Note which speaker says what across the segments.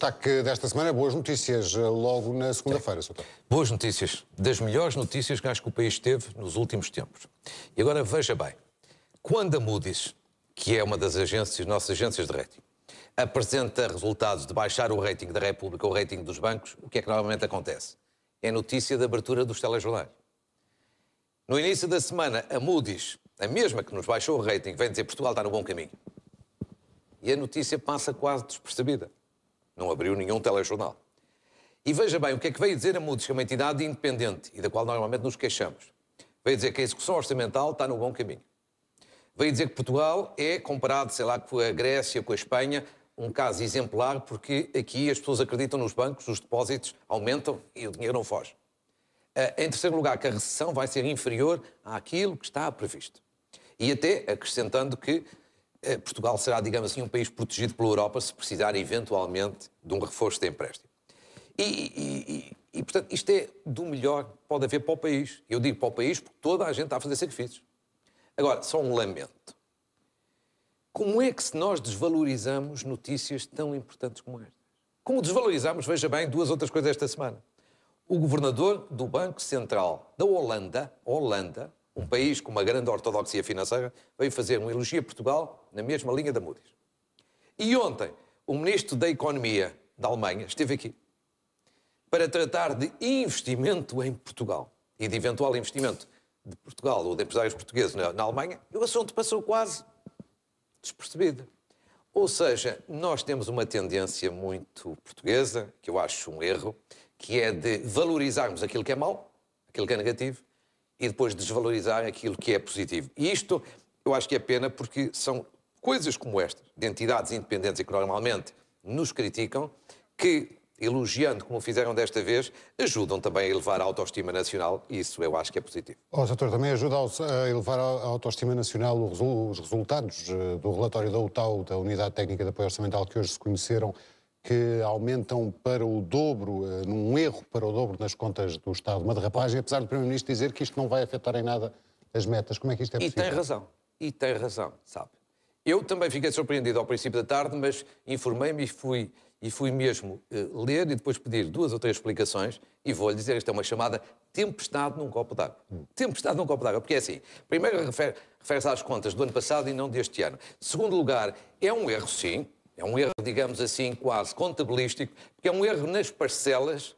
Speaker 1: destaque desta semana, boas notícias logo na segunda-feira, Sr. Doutor.
Speaker 2: Boas notícias, das melhores notícias que acho que o país teve nos últimos tempos. E agora veja bem, quando a Moody's, que é uma das nossas agências de rating, apresenta resultados de baixar o rating da República, o rating dos bancos, o que é que normalmente acontece? É notícia da abertura dos telejornais. No início da semana, a Moody's, a mesma que nos baixou o rating, vem dizer que Portugal está no bom caminho. E a notícia passa quase despercebida. Não abriu nenhum telejornal. E veja bem, o que é que veio dizer a Moody's, que é uma entidade independente e da qual normalmente nos queixamos? Veio dizer que a execução orçamental está no bom caminho. Veio dizer que Portugal é, comparado, sei lá, com a Grécia, com a Espanha, um caso exemplar, porque aqui as pessoas acreditam nos bancos, os depósitos aumentam e o dinheiro não foge. Em terceiro lugar, que a recessão vai ser inferior àquilo que está previsto. E até acrescentando que Portugal será, digamos assim, um país protegido pela Europa se precisar eventualmente de um reforço de empréstimo. E portanto, isto é do melhor que pode haver para o país. Eu digo para o país porque toda a gente está a fazer sacrifícios. Agora, só um lamento. Como é que se nós desvalorizamos notícias tão importantes como estas? Como desvalorizamos, veja bem, duas outras coisas esta semana. O governador do Banco Central da Holanda, um país com uma grande ortodoxia financeira, veio fazer um elogio a Portugal na mesma linha da Moody's. E ontem, o ministro da Economia da Alemanha esteve aqui para tratar de investimento em Portugal e de eventual investimento de Portugal ou de empresários portugueses na Alemanha, e o assunto passou quase despercebido. Ou seja, nós temos uma tendência muito portuguesa, que eu acho um erro, que é de valorizarmos aquilo que é mau, aquilo que é negativo, e depois desvalorizar aquilo que é positivo. E isto eu acho que é pena porque são coisas como estas, de entidades independentes e que normalmente nos criticam, que, elogiando como fizeram desta vez, ajudam também a elevar a autoestima nacional, e isso eu acho que é positivo.
Speaker 1: Doutor, também ajuda a elevar a autoestima nacional os resultados do relatório da UTAU, da Unidade Técnica de Apoio Orçamental, que hoje se conheceram, que aumentam para o dobro, num erro para o dobro nas contas do Estado. Uma derrapagem, apesar do Primeiro-Ministro dizer que isto não vai afetar em nada as metas. Como é que isto é possível?
Speaker 2: E tem razão, sabe. Eu também fiquei surpreendido ao princípio da tarde, mas informei-me e fui mesmo ler e depois pedir duas ou três explicações, e vou-lhe dizer, isto é uma chamada tempestade num copo d'água. Tempestade num copo d'água, porque é assim, primeiro refere-se às contas do ano passado e não deste ano. Segundo lugar, é um erro, sim, é um erro, digamos assim, quase contabilístico, porque é um erro nas parcelas,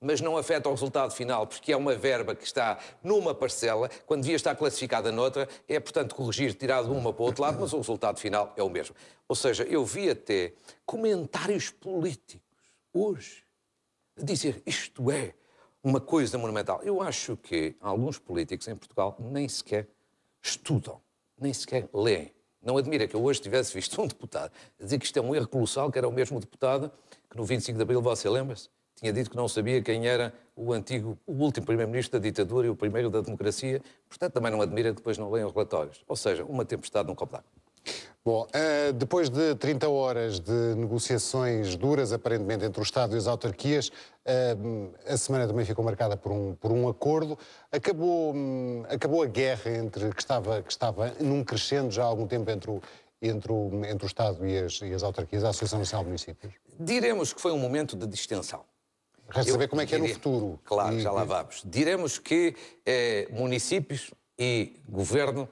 Speaker 2: mas não afeta o resultado final, porque é uma verba que está numa parcela, quando devia estar classificada noutra, é, portanto, corrigir, tirar de uma para o outro lado, mas o resultado final é o mesmo. Ou seja, eu vi até comentários políticos, hoje, a dizer isto é uma coisa monumental. Eu acho que alguns políticos em Portugal nem sequer estudam, nem sequer leem. Não admira que eu hoje tivesse visto um deputado a dizer que isto é um erro colossal, que era o mesmo deputado que no 25 de Abril, você lembra-se, tinha dito que não sabia quem era o último primeiro-ministro da ditadura e o primeiro da democracia. Portanto, também não admira que depois não leiam os relatórios. Ou seja, uma tempestade num copo d'água.
Speaker 1: Bom, depois de 30 horas de negociações duras, aparentemente, entre o Estado e as autarquias, a semana também ficou marcada por um acordo. Acabou a guerra que estava num crescendo já há algum tempo entre o Estado e as autarquias, a Associação Nacional de Municípios?
Speaker 2: Diremos que foi um momento de distensão.
Speaker 1: Resta saber como é que é no futuro.
Speaker 2: Claro, já lá vamos. Diremos que municípios e governo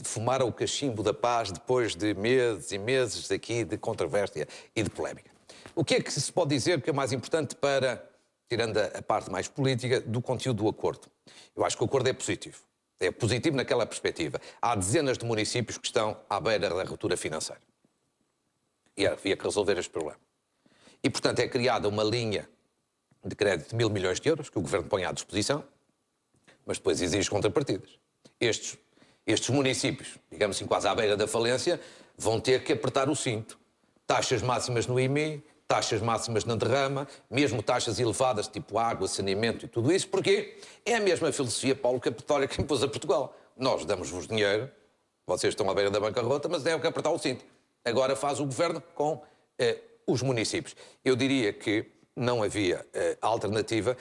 Speaker 2: fumaram o cachimbo da paz depois de meses e meses aqui de controvérsia e de polémica. O que é que se pode dizer que é mais importante para, tirando a parte mais política, do conteúdo do acordo? Eu acho que o acordo é positivo. É positivo naquela perspectiva. Há dezenas de municípios que estão à beira da ruptura financeira. E havia que resolver este problema. E, portanto, é criada uma linha de crédito de 1.000 milhões de euros, que o Governo põe à disposição, mas depois exige contrapartidas. Estes municípios, digamos assim, quase à beira da falência, vão ter que apertar o cinto. Taxas máximas no IMI, taxas máximas na derrama, mesmo taxas elevadas, tipo água, saneamento e tudo isso, porque é a mesma filosofia Paulo Capitólio que impôs a Portugal. Nós damos-vos dinheiro, vocês estão à beira da bancarrota, mas têm que apertar o cinto. Agora faz o Governo com os municípios. Eu diria que não havia alternativa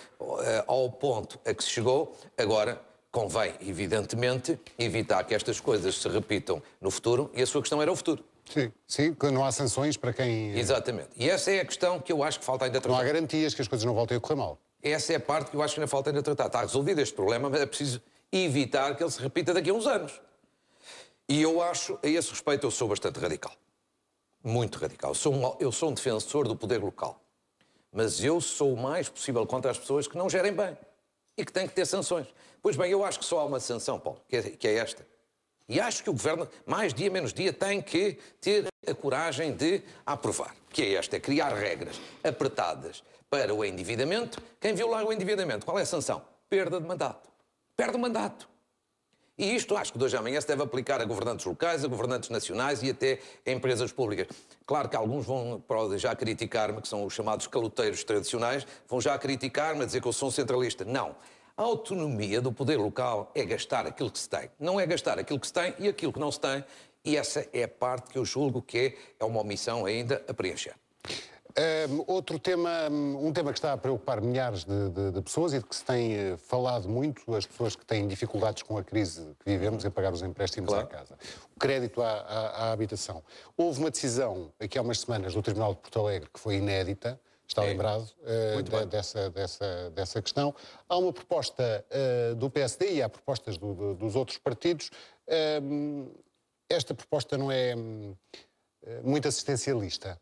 Speaker 2: ao ponto a que se chegou. Agora convém, evidentemente, evitar que estas coisas se repitam no futuro, e a sua questão era o futuro.
Speaker 1: Sim, sim, que não há sanções para quem...
Speaker 2: Exatamente. E essa é a questão que eu acho que falta ainda tratar.
Speaker 1: Não há garantias que as coisas não voltem a correr mal.
Speaker 2: Essa é a parte que eu acho que ainda falta ainda tratar. Está resolvido este problema, mas é preciso evitar que ele se repita daqui a uns anos. E eu acho, a esse respeito, eu sou bastante radical. Muito radical. Eu sou um defensor do poder local. Mas eu sou o mais possível contra as pessoas que não gerem bem e que têm que ter sanções. Pois bem, eu acho que só há uma sanção, Paulo, que é esta. E acho que o Governo, mais dia menos dia, tem que ter a coragem de aprovar. Que é esta, é criar regras apertadas para o endividamento. Quem violar o endividamento, qual é a sanção? Perda de mandato. Perde o mandato. E isto acho que de hoje a amanhã se deve aplicar a governantes locais, a governantes nacionais e até a empresas públicas. Claro que alguns vão já criticar-me, que são os chamados caloteiros tradicionais, vão já criticar-me a dizer que eu sou um centralista. Não. A autonomia do poder local é gastar aquilo que se tem. Não é gastar aquilo que se tem e aquilo que não se tem. E essa é a parte que eu julgo que é uma omissão ainda a preencher.
Speaker 1: Outro tema, um tema que está a preocupar milhares de pessoas e de que se tem falado muito, as pessoas que têm dificuldades com a crise que vivemos em pagar os empréstimos à casa. O crédito à habitação. Houve uma decisão, aqui há umas semanas, do Tribunal de Porto Alegre, que foi inédita, está lembrado dessa questão. Há uma proposta do PSD e há propostas dos outros partidos. Esta proposta não é muito assistencialista.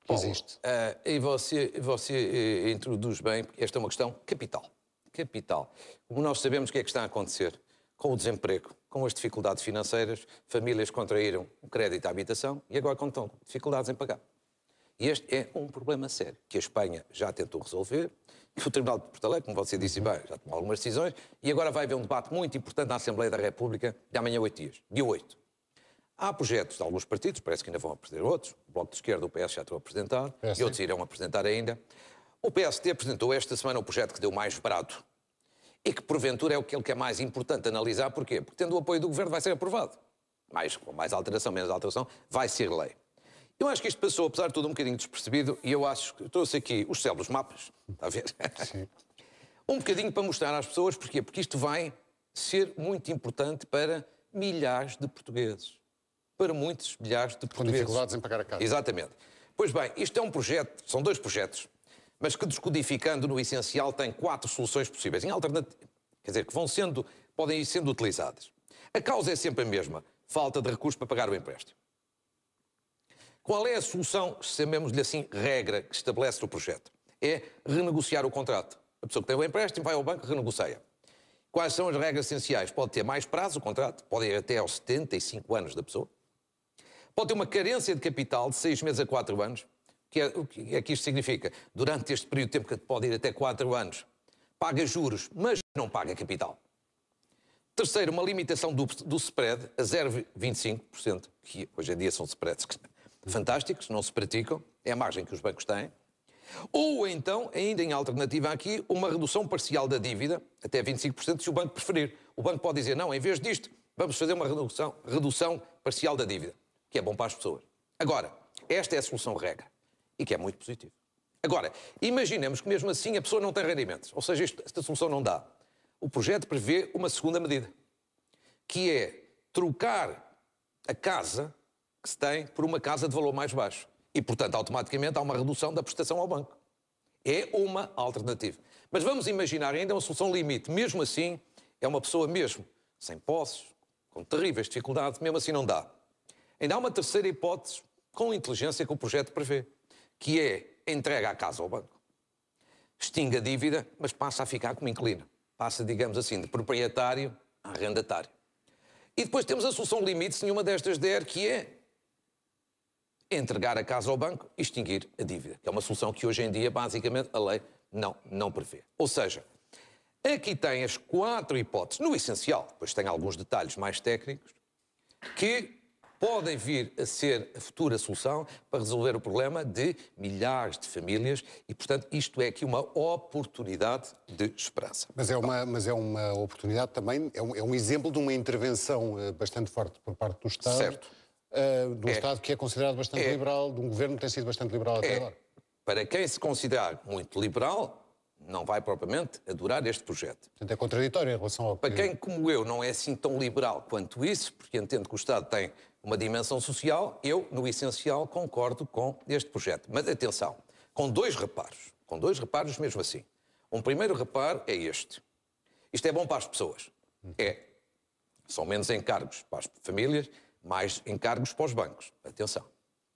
Speaker 1: Existe.
Speaker 2: E você introduz bem, porque esta é uma questão capital. Capital. Como nós sabemos o que é que está a acontecer com o desemprego, com as dificuldades financeiras, famílias contraíram o crédito à habitação e agora estão com dificuldades em pagar. E este é um problema sério, que a Espanha já tentou resolver, que o Tribunal de Porto Alegre, como você disse bem, já tomou algumas decisões, e agora vai haver um debate muito importante na Assembleia da República de amanhã a 8 dias, dia 8. Há projetos de alguns partidos, parece que ainda vão apresentar outros, o Bloco de Esquerda, o PS já estão a apresentar, e outros irão apresentar ainda. O PSD apresentou esta semana um projeto que deu mais barato e que, porventura, é aquele que é mais importante analisar. Porquê? Porque, tendo o apoio do Governo, vai ser aprovado. Com mais alteração, menos alteração, vai ser lei. Eu acho que isto passou, apesar de tudo, um bocadinho despercebido, e eu acho que trouxe aqui os células mapas, está a ver? Sim. Um bocadinho para mostrar às pessoas, porquê? Porque isto vai ser muito importante para milhares de portugueses. Para muitos milhares de portugueses.
Speaker 1: Com dificuldades em pagar a casa.
Speaker 2: Exatamente. Pois bem, isto é um projeto, são 2 projetos, mas que, descodificando no essencial, tem 4 soluções possíveis, em alternativa, quer dizer, que podem ir sendo utilizadas. A causa é sempre a mesma, falta de recursos para pagar o empréstimo. Qual é a solução, chamemos-lhe assim, regra que estabelece o projeto? É renegociar o contrato. A pessoa que tem o empréstimo vai ao banco e renegocia. Quais são as regras essenciais? Pode ter mais prazo o contrato, pode ir até aos 75 anos da pessoa. Pode ter uma carência de capital de 6 meses a 4 anos. O que é que isto significa? Durante este período de tempo, que pode ir até 4 anos, paga juros, mas não paga capital. Terceiro, uma limitação do spread a 0,25%, que hoje em dia são spreads fantásticos, não se praticam, é a margem que os bancos têm. Ou então, ainda em alternativa aqui, uma redução parcial da dívida, até 25%, se o banco preferir. O banco pode dizer, não, em vez disto, vamos fazer uma redução parcial da dívida, que é bom para as pessoas. Agora, esta é a solução regra, e que é muito positiva. Agora, imaginemos que mesmo assim a pessoa não tem rendimentos, ou seja, esta solução não dá. O projeto prevê uma segunda medida, que é trocar a casa que se tem por uma casa de valor mais baixo. E, portanto, automaticamente há uma redução da prestação ao banco. É uma alternativa. Mas vamos imaginar ainda uma solução limite. Mesmo assim, é uma pessoa mesmo sem posses, com terríveis dificuldades, mesmo assim não dá. Ainda há uma terceira hipótese, com inteligência, que o projeto prevê, que é entrega a casa ao banco, extingue a dívida, mas passa a ficar como inquilino. Passa, digamos assim, de proprietário a arrendatário. E depois temos a solução limite, se nenhuma destas der, que é entregar a casa ao banco e extinguir a dívida, que é uma solução que hoje em dia, basicamente, a lei não prevê. Ou seja, aqui tem as 4 hipóteses, no essencial, depois tem alguns detalhes mais técnicos, que podem vir a ser a futura solução para resolver o problema de milhares de famílias e, portanto, isto é aqui uma oportunidade de esperança.
Speaker 1: Mas é uma oportunidade também, é um exemplo de uma intervenção bastante forte por parte do Estado.
Speaker 2: Certo.
Speaker 1: Do Estado que é considerado bastante liberal, de um governo que tem sido bastante liberal até agora.
Speaker 2: Para quem se considerar muito liberal, não vai propriamente adorar este projeto.
Speaker 1: Portanto, é contraditório em relação ao que...
Speaker 2: Para quem, como eu, não é assim tão liberal quanto isso, porque entendo que o Estado tem uma dimensão social, eu, no essencial, concordo com este projeto. Mas atenção, com dois reparos mesmo assim. Um primeiro reparo é este. Isto é bom para as pessoas. São menos encargos para as famílias, mais encargos para os bancos. Atenção,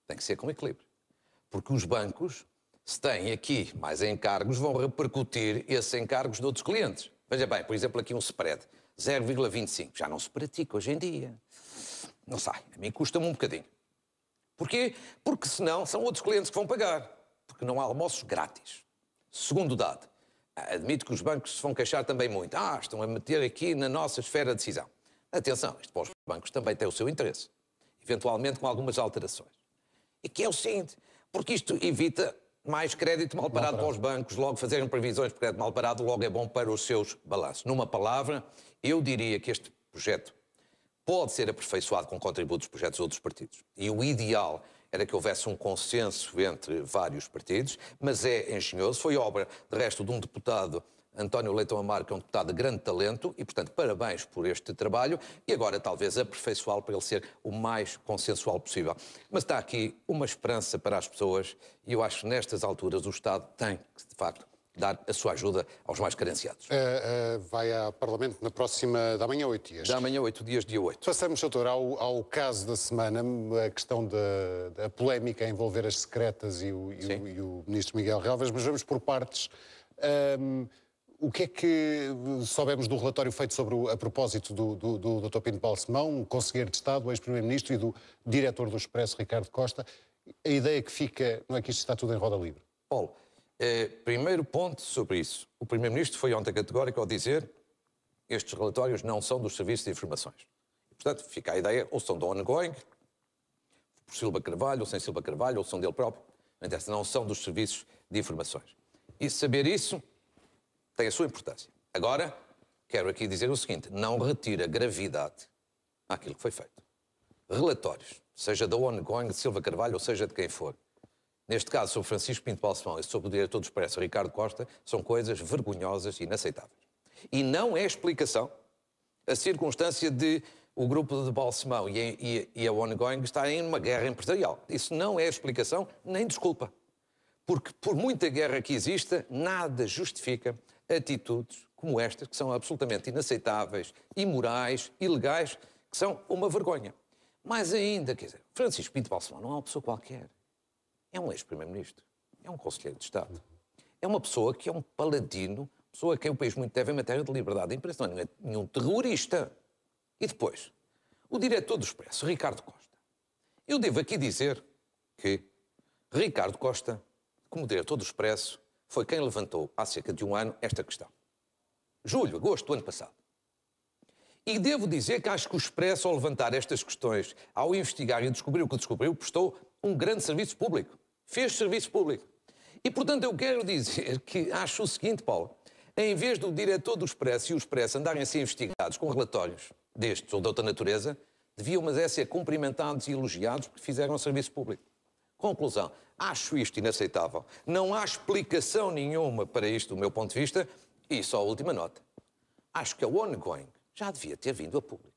Speaker 2: tem que ser com equilíbrio. Porque os bancos, se têm aqui mais encargos, vão repercutir esses encargos de outros clientes. Veja bem, por exemplo, aqui um spread, 0,25. Já não se pratica hoje em dia. Não sai. A mim custa-me um bocadinho. Porquê? Porque senão são outros clientes que vão pagar. Porque não há almoços grátis. Segundo dado, admito que os bancos se vão queixar também muito. Estão a meter aqui na nossa esfera de decisão. Atenção, isto para os bancos também tem o seu interesse. Eventualmente com algumas alterações. E que é o seguinte, porque isto evita mais crédito mal parado para os bancos, logo fazerem previsões de crédito mal parado, logo é bom para os seus balanços. Numa palavra, eu diria que este projeto pode ser aperfeiçoado com contributos de projetos de outros partidos. E o ideal era que houvesse um consenso entre vários partidos, mas é engenhoso. Foi obra, de resto, de um deputado, António Leitão Amaro, que é um deputado de grande talento, e, portanto, parabéns por este trabalho, e agora talvez aperfeiçoá-lo para ele ser o mais consensual possível. Mas está aqui uma esperança para as pessoas, e eu acho que nestas alturas o Estado tem que, de facto, dar a sua ajuda aos mais carenciados.
Speaker 1: Vai ao Parlamento na próxima, da manhã, 8 dias.
Speaker 2: Da manhã, 8 dias, dia 8.
Speaker 1: Passamos, doutor, ao caso da semana, a questão da polémica a envolver as secretas e o ministro Miguel Relvas, mas vamos por partes. O que é que soubemos do relatório feito a propósito do Dr. Pinto Balsemão, conselheiro de Estado, ex-primeiro-ministro, e do diretor do Expresso, Ricardo Costa? A ideia que fica não é que isto está tudo em roda livre?
Speaker 2: Paulo, primeiro ponto sobre isso. O primeiro-ministro foi ontem categórico ao dizer que estes relatórios não são dos serviços de informações. E, portanto, fica a ideia, ou são do ongoing, por Silva Carvalho, ou sem Silva Carvalho, ou são dele próprio. Não são dos serviços de informações. E saber isso tem a sua importância. Agora, quero aqui dizer o seguinte, não retira gravidade àquilo que foi feito. Relatórios, seja da ongoing de Silva Carvalho, ou seja de quem for, neste caso sobre Francisco Pinto Balsemão e sobre o diretor do Expresso, Ricardo Costa, são coisas vergonhosas e inaceitáveis. E não é explicação a circunstância de o grupo de Balsemão e a ongoing estarem numa guerra empresarial. Isso não é explicação nem desculpa. Porque, por muita guerra que exista, nada justifica atitudes como estas, que são absolutamente inaceitáveis, imorais, ilegais, que são uma vergonha. Mais ainda, quer dizer, Francisco Pinto Balsemão não é uma pessoa qualquer. É um ex-primeiro-ministro, é um conselheiro de Estado. É uma pessoa que é um paladino, pessoa a quem o país muito deve em matéria de liberdade de imprensa, não é nenhum terrorista. E depois, o diretor do Expresso, Ricardo Costa. Eu devo aqui dizer que Ricardo Costa, como diretor do Expresso, foi quem levantou há cerca de um ano esta questão. Julho, agosto do ano passado. E devo dizer que acho que o Expresso, ao levantar estas questões, ao investigar e descobrir o que descobriu, prestou um grande serviço público. Fez serviço público. E, portanto, eu quero dizer que acho o seguinte, Paulo, em vez do diretor do Expresso e o Expresso andarem a ser investigados com relatórios destes ou de outra natureza, deviam, mas ser cumprimentados e elogiados porque fizeram um serviço público. Conclusão, acho isto inaceitável. Não há explicação nenhuma para isto do meu ponto de vista. E só a última nota. Acho que a ongoing já devia ter vindo a público.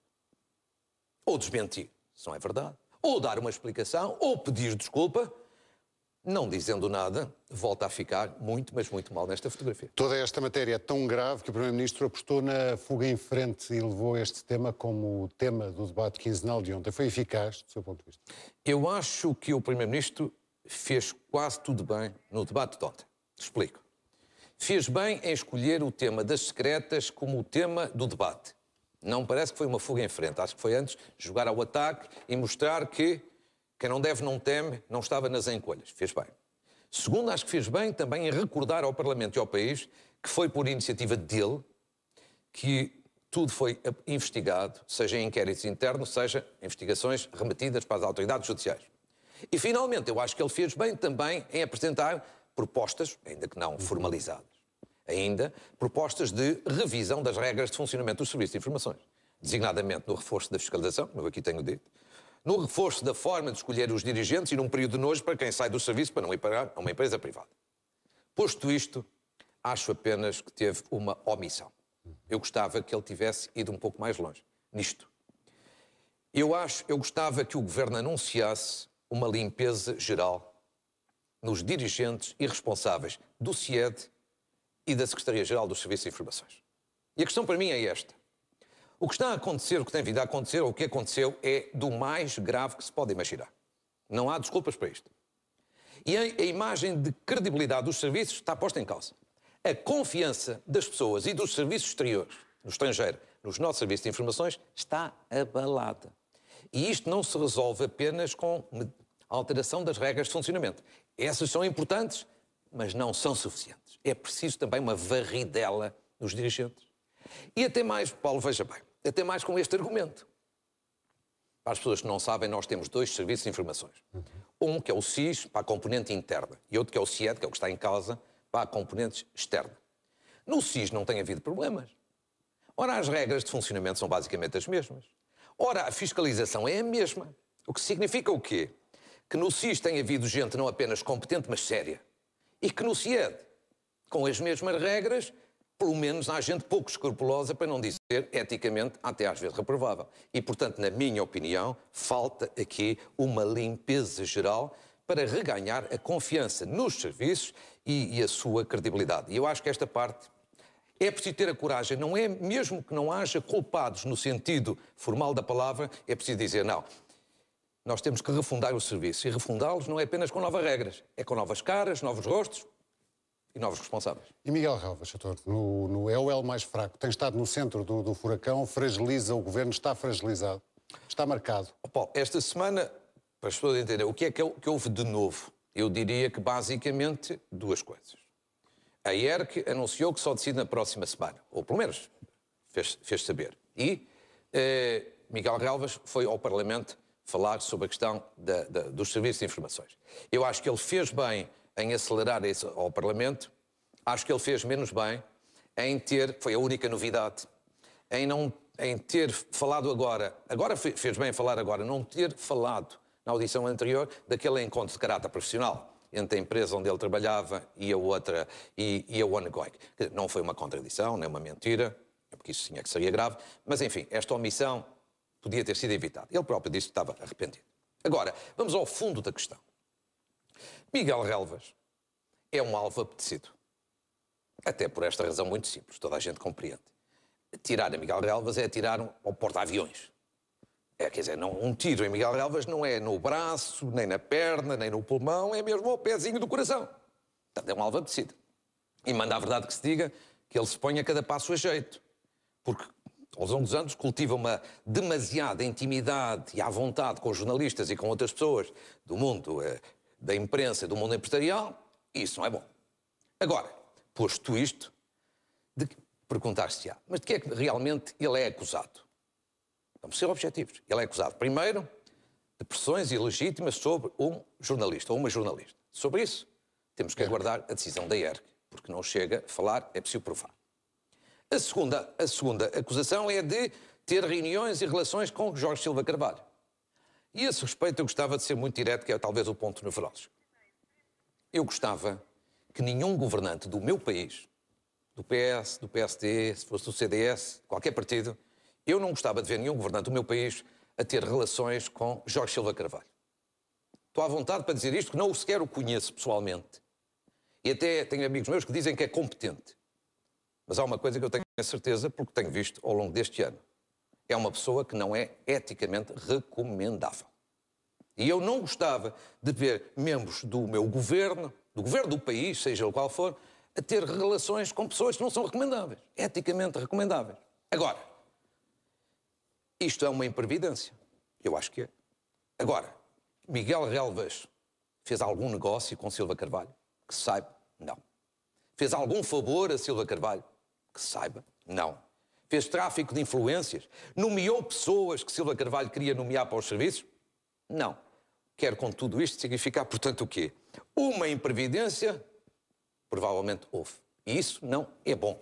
Speaker 2: Ou desmentir, se não é verdade. Ou dar uma explicação, ou pedir desculpa. Não dizendo nada, volta a ficar muito, mas muito mal nesta fotografia.
Speaker 1: Toda esta matéria é tão grave que o Primeiro-Ministro apostou na fuga em frente e levou este tema como o tema do debate quinzenal de ontem. Foi eficaz, do seu ponto de vista?
Speaker 2: Eu acho que o Primeiro-Ministro fez quase tudo bem no debate de ontem. Explico. Fez bem em escolher o tema das secretas como o tema do debate. Não parece que foi uma fuga em frente. Acho que foi antes jogar ao ataque e mostrar que quem não deve não teme, não estava nas encolhas. Fez bem. Segundo, acho que fez bem também em recordar ao Parlamento e ao país que foi por iniciativa dele que tudo foi investigado, seja em inquéritos internos, seja em investigações remetidas para as autoridades judiciais. E, finalmente, eu acho que ele fez bem também em apresentar propostas, ainda que não formalizadas, propostas de revisão das regras de funcionamento dos serviços de informações, designadamente no reforço da fiscalização, como eu aqui tenho dito, no reforço da forma de escolher os dirigentes e num período de nojo para quem sai do serviço para não ir parar a uma empresa privada. Posto isto, acho apenas que teve uma omissão. Eu gostava que ele tivesse ido um pouco mais longe nisto. Eu gostava que o Governo anunciasse uma limpeza geral nos dirigentes e responsáveis do CIED e da Secretaria-Geral dos Serviços de Informações. E a questão para mim é esta. O que está a acontecer, o que tem vindo a acontecer, ou o que aconteceu, é do mais grave que se pode imaginar. Não há desculpas para isto. E a imagem de credibilidade dos serviços está posta em causa. A confiança das pessoas e dos serviços exteriores, no estrangeiro, nos nossos serviços de informações, está abalada. E isto não se resolve apenas com a alteração das regras de funcionamento. Essas são importantes, mas não são suficientes. É preciso também uma varridela nos dirigentes. E até mais, Paulo, veja bem, até mais com este argumento. Para as pessoas que não sabem, nós temos dois serviços de informações. Um que é o SIS, para a componente interna, e outro que é o CIED, que é o que está em causa, para a componente externa. No SIS não tem havido problemas. Ora, as regras de funcionamento são basicamente as mesmas. Ora, a fiscalização é a mesma. O que significa o quê? Que no SIS tem havido gente não apenas competente, mas séria. E que no CIED, com as mesmas regras, pelo menos há gente pouco escrupulosa, para não dizer eticamente, até às vezes reprovável. E, portanto, na minha opinião, falta aqui uma limpeza geral para reganhar a confiança nos serviços e a sua credibilidade. E eu acho que esta parte é preciso ter a coragem, não é mesmo que não haja culpados no sentido formal da palavra, é preciso dizer, não, nós temos que refundar o serviço. E refundá-los não é apenas com novas regras, é com novas caras, novos rostos e novos responsáveis.
Speaker 1: E Miguel Relvas, doutor, é o elo mais fraco, tem estado no centro do furacão, fragiliza o governo, está fragilizado, está marcado.
Speaker 2: Oh, Paulo, esta semana, para as pessoas entenderem o que é que houve de novo, eu diria que basicamente duas coisas. A ERC anunciou que só decide na próxima semana, ou pelo menos fez saber. E Miguel Relvas foi ao Parlamento falar sobre a questão dos serviços de informações. Eu acho que ele fez bem em acelerar isso ao Parlamento, acho que ele fez menos bem em ter, foi a única novidade, em ter falado agora fez bem em falar agora, não ter falado na audição anterior daquele encontro de caráter profissional entre a empresa onde ele trabalhava e a outra, e a OneGoik. Não foi uma contradição, nem uma mentira, porque isso tinha que seria grave, mas enfim, esta omissão podia ter sido evitada. Ele próprio disse que estava arrependido. Agora, vamos ao fundo da questão. Miguel Relvas é um alvo apetecido. Até por esta razão muito simples, toda a gente compreende. Tirar a Miguel Relvas é atirar ao porta-aviões. Quer dizer, um tiro em Miguel Relvas não é no braço, nem na perna, nem no pulmão, é mesmo ao pezinho do coração. Portanto, é um alvo apetecido. E manda a verdade que se diga que ele se põe a cada passo a jeito. Porque, aos longo dos anos, cultiva uma demasiada intimidade e à vontade com os jornalistas e com outras pessoas do mundo da imprensa, do mundo empresarial, e isso não é bom. Agora, posto isto, perguntar-se-á, mas de que é que realmente ele é acusado? Vamos ser objetivos. Ele é acusado, primeiro, de pressões ilegítimas sobre um jornalista ou uma jornalista. Sobre isso, temos que aguardar a decisão da ERC, porque não chega a falar, é preciso provar. A segunda acusação é de ter reuniões e relações com Jorge Silva Carvalho. E a esse respeito eu gostava de ser muito direto, que é talvez o ponto nevrálgico. Eu gostava que nenhum governante do meu país, do PS, do PSD, se fosse do CDS, qualquer partido, eu não gostava de ver nenhum governante do meu país a ter relações com Jorge Silva Carvalho. Estou à vontade para dizer isto, que não sequer o conheço pessoalmente. E até tenho amigos meus que dizem que é competente. Mas há uma coisa que eu tenho a certeza, porque tenho visto ao longo deste ano. É uma pessoa que não é eticamente recomendável. E eu não gostava de ver membros do meu governo, do governo do país, seja o qual for, a ter relações com pessoas que não são recomendáveis, eticamente recomendáveis. Agora, isto é uma imprevidência. Eu acho que é. Agora, Miguel Relvas fez algum negócio com Silva Carvalho? Que se saiba, não. Fez algum favor a Silva Carvalho? Que se saiba, não. Fez tráfico de influências? Nomeou pessoas que Silva Carvalho queria nomear para os serviços? Não. Quer com tudo isto significar, portanto, o quê? Uma imprevidência? Provavelmente houve. E isso não é bom.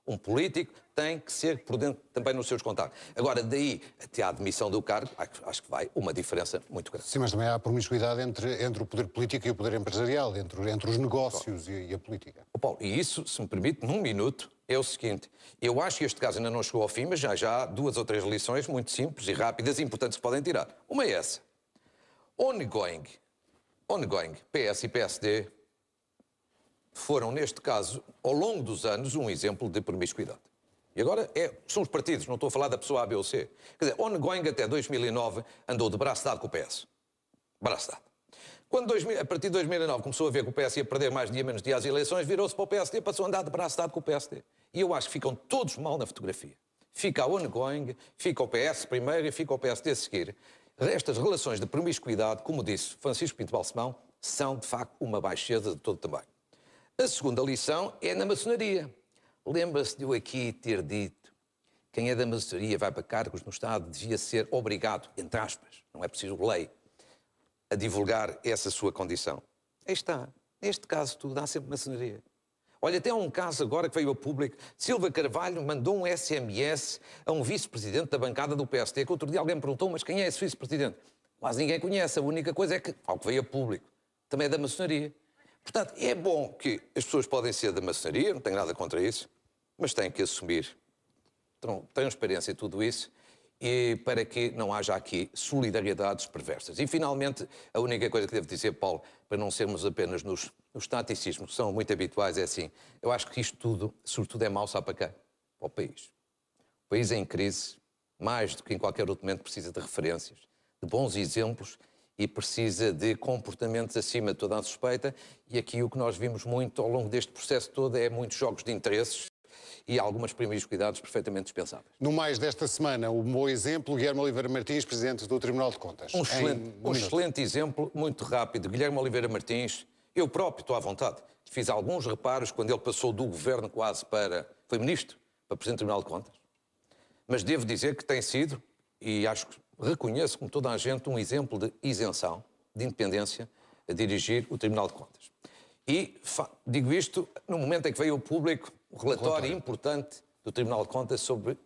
Speaker 2: Um político tem que ser prudente também nos seus contactos. Agora, daí até à admissão do cargo, acho que vai uma diferença muito grande.
Speaker 1: Sim, mas também há promiscuidade entre o poder político e o poder empresarial, entre os negócios e a política.
Speaker 2: Oh, Paulo, e isso, se me permite, num minuto, é o seguinte. Eu acho que este caso ainda não chegou ao fim, mas já há 2 ou 3 lições muito simples e rápidas e importantes que podem tirar. Uma é essa. Ongoing, PS e PSD foram, neste caso, ao longo dos anos, um exemplo de promiscuidade. E agora são os partidos, não estou a falar da pessoa A, B ou C. Quer dizer, Ongoing até 2009 andou de braço dado com o PS. Braço dado. Quando, a partir de 2009, começou a ver que o PS ia perder mais dia menos dia às eleições, virou-se para o PSD e passou a andar de braço dado com o PSD. E eu acho que ficam todos mal na fotografia. Fica a Ongoing, fica o PS primeiro e fica o PSD a seguir. Estas relações de promiscuidade, como disse Francisco Pinto Balsemão, são, de facto, uma baixeza de todo tamanho. A segunda lição é na maçonaria. Lembra-se de eu aqui ter dito quem é da maçonaria vai para cargos no Estado devia ser obrigado, entre aspas, não é preciso lei, a divulgar essa sua condição. Aí está. Neste caso tudo, há sempre maçonaria. Olha, até há um caso agora que veio a público. Silva Carvalho mandou um SMS a um vice-presidente da bancada do PSD, que outro dia alguém me perguntou, mas quem é esse vice-presidente? Quase ninguém conhece. A única coisa é que, ao que veio a público, também é da maçonaria. Portanto, é bom que as pessoas podem ser da maçonaria, não tenho nada contra isso, mas têm que assumir transparência e tudo isso, e para que não haja aqui solidariedades perversas. E, finalmente, a única coisa que devo dizer, Paulo, para não sermos apenas nos taticismos, que são muito habituais, é assim, eu acho que isto tudo, sobretudo, é mau, sabe para quê? Para o país. O país em crise, mais do que em qualquer outro momento, precisa de referências, de bons exemplos, e precisa de comportamentos acima de toda a suspeita, e aqui o que nós vimos muito ao longo deste processo todo é muitos jogos de interesses e algumas promiscuidades perfeitamente dispensáveis.
Speaker 1: No mais desta semana, um bom exemplo, Guilherme Oliveira Martins, Presidente do Tribunal de Contas.
Speaker 2: Um excelente exemplo, muito rápido. Guilherme Oliveira Martins, eu próprio estou à vontade, fiz alguns reparos quando ele passou do governo quase para... foi ministro, para Presidente do Tribunal de Contas. Mas devo dizer que tem sido, e acho que reconheço como toda a gente, um exemplo de isenção, de independência, a dirigir o Tribunal de Contas. E digo isto no momento em que veio ao público o relatório importante do Tribunal de Contas sobre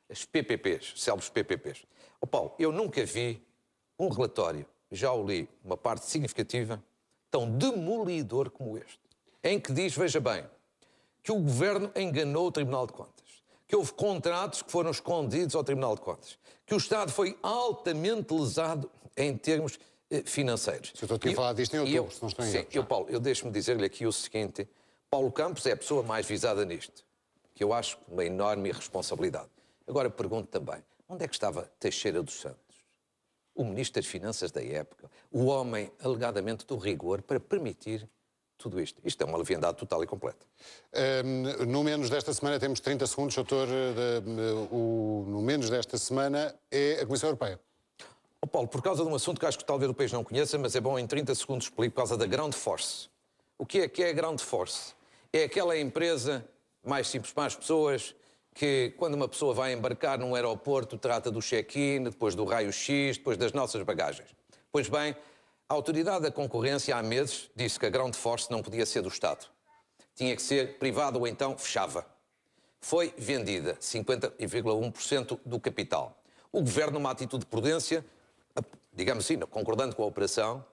Speaker 2: as PPPs, célebres PPPs. Oh, Paulo, eu nunca vi um relatório, já o li, uma parte significativa, tão demolidor como este, em que diz, veja bem, que o Governo enganou o Tribunal de Contas, que houve contratos que foram escondidos ao Tribunal de Contas, que o Estado foi altamente lesado em termos financeiros.
Speaker 1: Se eu estou a falar disto em outubro, se não estou em erro.
Speaker 2: Sim, Paulo, eu deixo-me dizer-lhe aqui o seguinte, Paulo Campos é a pessoa mais visada nisto, que eu acho uma enorme irresponsabilidade. Agora pergunto também, onde é que estava Teixeira dos Santos, o Ministro das Finanças da época, o homem alegadamente do rigor para permitir tudo isto? Isto é uma leviandade total e completa.
Speaker 1: No menos desta semana, temos 30 segundos, doutor. No menos desta semana é a Comissão Europeia.
Speaker 2: Oh, Paulo, por causa de um assunto que acho que talvez o país não conheça, mas é bom em 30 segundos explicar, por causa da Ground Force. O que é a Ground Force? É aquela empresa, mais simples para as pessoas, que quando uma pessoa vai embarcar num aeroporto, trata do check-in, depois do raio-x, depois das nossas bagagens. Pois bem, a Autoridade da Concorrência há meses disse que a Ground Force não podia ser do Estado. Tinha que ser privada ou então fechava. Foi vendida 50,1% do capital. O Governo, numa atitude de prudência, digamos assim, concordando com a operação,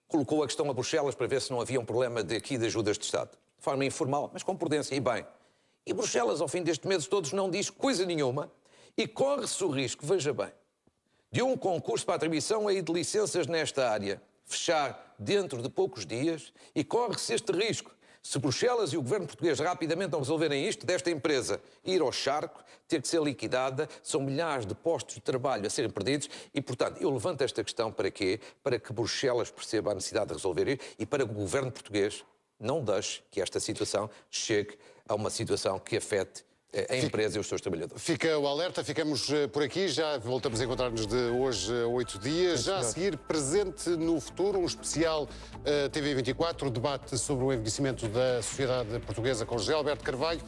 Speaker 2: colocou a questão a Bruxelas para ver se não havia um problema de ajudas de Estado. De forma informal, mas com prudência e bem. E Bruxelas, ao fim destes meses todos, não diz coisa nenhuma e corre-se o risco, veja bem, de um concurso para atribuição aí de licenças nesta área fechar dentro de poucos dias e corre-se este risco. Se Bruxelas e o governo português rapidamente não resolverem isto, desta empresa ir ao charco, ter que ser liquidada, são milhares de postos de trabalho a serem perdidos e, portanto, eu levanto esta questão para quê? Para que Bruxelas perceba a necessidade de resolver isto e para que o governo português não deixe que esta situação chegue a uma situação que afete a empresa e os seus trabalhadores.
Speaker 1: Fica o alerta, ficamos por aqui, já voltamos a encontrar-nos de hoje a 8 dias. Já a seguir, presente no futuro, um especial TV24, debate sobre o envelhecimento da sociedade portuguesa com José Alberto Carvalho.